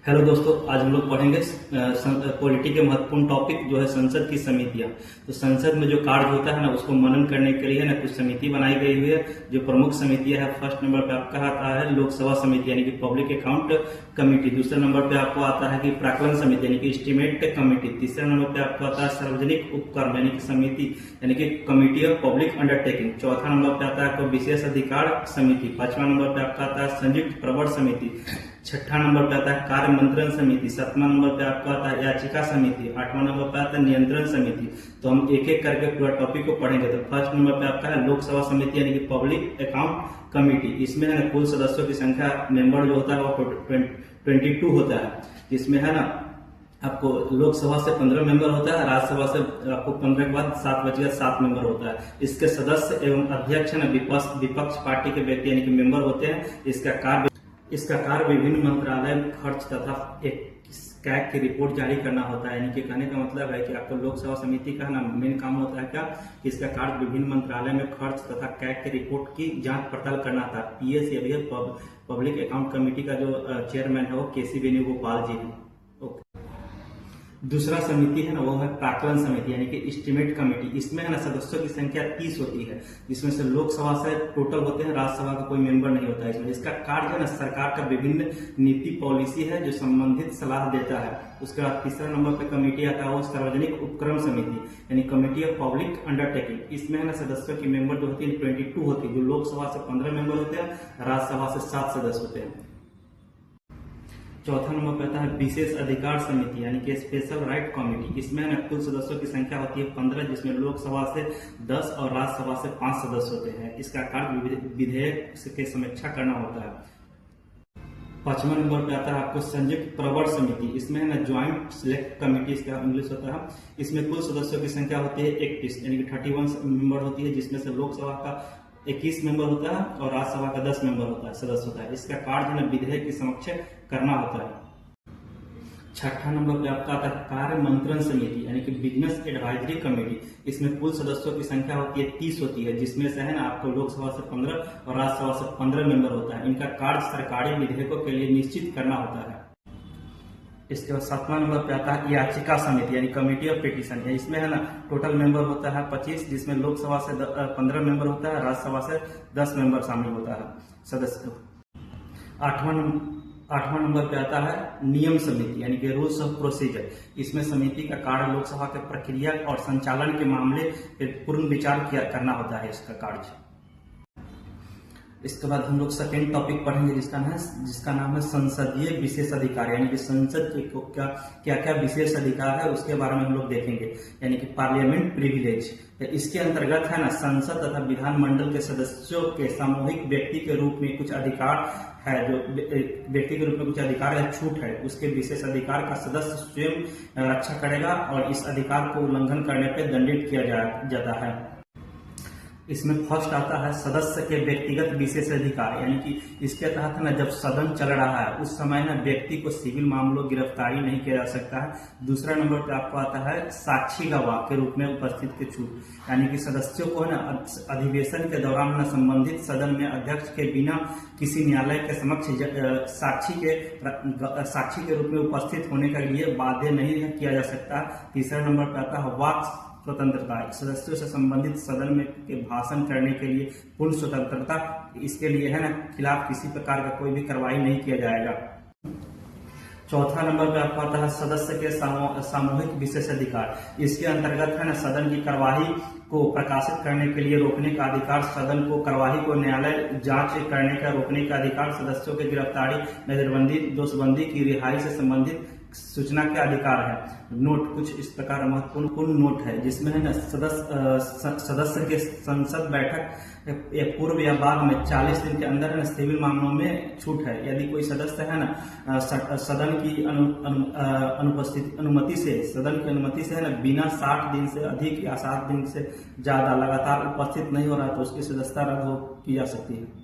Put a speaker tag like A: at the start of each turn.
A: Hello दोस्तों, आज हम लोग पढ़ेंगे पॉलिटी के महत्वपूर्ण टॉपिक जो है संसद की समितियां। तो संसद में जो कार्य होता है ना, उसको मनन करने के लिए ना कुछ समिति बनाई गई हुई है। जो प्रमुख समितियां है, फर्स्ट नंबर पे आपका आता है लोकसभा समिति यानी कि पब्लिक अकाउंट कमेटी। दूसरे नंबर पे आपको आता है कि प्राक्कलन समिति यानी कि एस्टीमेट कमेटी। तीसरे नंबर पे आपको आता है सार्वजनिक उपक्रम यानी कि समिति यानी कि कमेटी ऑफ पब्लिक अंडरटेकिंग। चौथा नंबर पे आता है आपको विशेष अधिकार समिति। पांचवा नंबर पे आपका आता है संयुक्त प्रवर समिति। छठा नंबर पे आता है कार्य मंत्रण समिति। सातवां नंबर पे आपका आता है याचिका समिति। आठवां नंबर पे आता है नियंत्रण समिति। तो हम एक एक करके पूरा टॉपिक को पढ़ेंगे। तो फर्स्ट नंबर पे आपका है लोकसभा समिति यानी कि पब्लिक अकाउंट कमेटी। इसमें है ना कुल सदस्यों की संख्या मेंबर जो होता है वो 22 होता है। जिसमें है ना आपको लोकसभा से 15 मेंबर होता है, राज्यसभा से आपको 15 के बाद 7 बचेगा 7 मेंबर होता है। इसके सदस्य एवं अध्यक्ष है ना विपक्ष पार्टी के व्यक्ति यानी कि मेंबर होते हैं। इसका कार्य विभिन्न मंत्रालय में खर्च तथा एक कैग की रिपोर्ट जारी करना होता है। यानी कि कहने का मतलब है कि आपको लोकसभा समिति का ना मेन काम होता है क्या कि इसका कार्य विभिन्न मंत्रालय में खर्च तथा कैग की रिपोर्ट की जांच पड़ताल करना था। पीएस यानी पब्लिक अकाउंट कमेटी का जो चेयरमैन है वो केसी वेणुगोपाल जी है। दूसरा समिति है ना वो है प्राक्कलन समिति यानी कि एस्टीमेट कमेटी। इसमें है ना सदस्यों की संख्या 30 होती है, जिसमें से लोकसभा से टोटल होते हैं, राज्यसभा का कोई मेंबर नहीं होता है इसमें। इसका कार्य है ना सरकार का विभिन्न नीति पॉलिसी है जो संबंधित सलाह देता है। उसके बाद तीसरा नंबर पे कमेटी आता है वो सार्वजनिक उपक्रम समिति यानी कमेटी ऑफ पब्लिक अंडरटेकिंग। इसमें है ना सदस्यों की मेंबर जो होती है 22 होती है। जो लोकसभा से 15 मेंबर होते हैं, राज्यसभा से 7 सदस्य होते हैं। चौथा नंबर पे आता है विशेष अधिकार समिति यानी कि स्पेशल राइट कमेटी। इसमें ना कुल सदस्यों की संख्या होती है 15, जिसमें लोकसभा से 10 और राज्यसभा से 5 सदस्य होते हैं। इसका कार्य विधेयक की समीक्षा करना होता है। पांचवा नंबर पे आता है आपको संयुक्त प्रवर समिति। इसमें है ना ज्वाइंट सिलेक्ट कमेटी इसका इंग्लिश होता है। इसमें कुल सदस्यों की संख्या होती है 31 यानी कि 31 मेंबर होती है, जिसमें से लोकसभा का 21 मेंबर होता है और राज्यसभा का 10 मेंबर होता है सदस्य होता है। इसका कार्य है विधेयक की समक्ष करना होता है। छठा नंबर पे आपका आता है कार्य मंत्रण समिति यानी कि बिजनेस एडवाइजरी कमेटी। इसमें कुल सदस्यों की संख्या होती है 30 होती है, जिसमें से है ना आपको लोकसभा से 15 और राज्यसभा से 15 मेंबर होता है। इनका कार्य सरकारी विधेयकों के लिए निश्चित करना होता है। इसके बाद 7वां नंबर पे आता है याचिका समिति यानी कमेटी ऑफ पिटीशन। इसमें है ना टोटल मेंबर होता है 25, जिसमें लोकसभा से 15 मेंबर होता है, राज्यसभा से 10 मेंबर शामिल होता है सदस्य। आठवां नंबर पे आता है नियम समिति यानी कि रूल्स ऑफ प्रोसीजर। इसमें समिति का कार्य लोकसभा के प्रक्रिया और संचालन के मामले पे पूर्ण विचार करना होता है इसका कार्य। इसके बाद हम लोग सेकेंड टॉपिक पढ़ेंगे जिसका नाम है संसदीय विशेष अधिकार यानी कि संसद के को क्या क्या विशेष अधिकार है उसके बारे में हम लोग देखेंगे। यानी कि पार्लियामेंट प्रिविलेज। इसके अंतर्गत है ना संसद तथा विधानमंडल के सदस्यों के सामूहिक व्यक्ति के रूप में कुछ अधिकार है, जो व्यक्ति के रूप में कुछ अधिकार या छूट है, उसके विशेष अधिकार का सदस्य स्वयं रक्षा करेगा और इस अधिकार को उल्लंघन करने पर दंडित किया जाता है। इसमें फर्स्ट आता है सदस्य के व्यक्तिगत विशेष अधिकार यानी कि इसके तहत ना जब सदन चल रहा है उस समय ना व्यक्ति को सिविल मामलों गिरफ्तारी नहीं किया जा सकता है। दूसरा नंबर पे आपको आता है साक्षी गवाह के रूप में उपस्थित के छूट यानी कि सदस्यों को ना अधिवेशन के दौरान ना संबंधित सदन में अध्यक्ष के बिना किसी न्यायालय के समक्ष साक्षी के रूप में उपस्थित होने के लिए बाध्य नहीं किया जा सकता। तीसरा नंबर पे आता है वाक स्वतंत्रता। सदस्यों से संबंधित सदन में के भाषण करने के लिए पूर्ण स्वतंत्रता। इसके लिए है ना खिलाफ किसी प्रकार का कोई भी कार्रवाई नहीं किया जाएगा। चौथा नंबर पे आपको आता है सदस्य के सामूहिक विशेष अधिकार। इसके अंतर्गत है ना सदन की कार्यवाही को प्रकाशित करने के लिए रोकने का अधिकार, सदन को कार्यवाही को न्यायालय जांच करने का रोकने का अधिकार, सदस्यों के गिरफ्तारी, नजरबंदी, दोषबंदी की रिहाई से संबंधित सूचना के अधिकार है। नोट कुछ इस प्रकार महत्वपूर्ण नोट है जिसमें है ना सदस्य के संसद बैठक पूर्व या बाद में 40 दिन के अंदर ना सिविल मामलों में छूट है। यदि कोई सदस्य है ना सदन की अनुमति से है ना बिना 60 दिन से अधिक या 7 दिन से ज्यादा लगातार उपस्थित नहीं हो रहा तो उसकी सदस्यता रद्द की जा सकती है।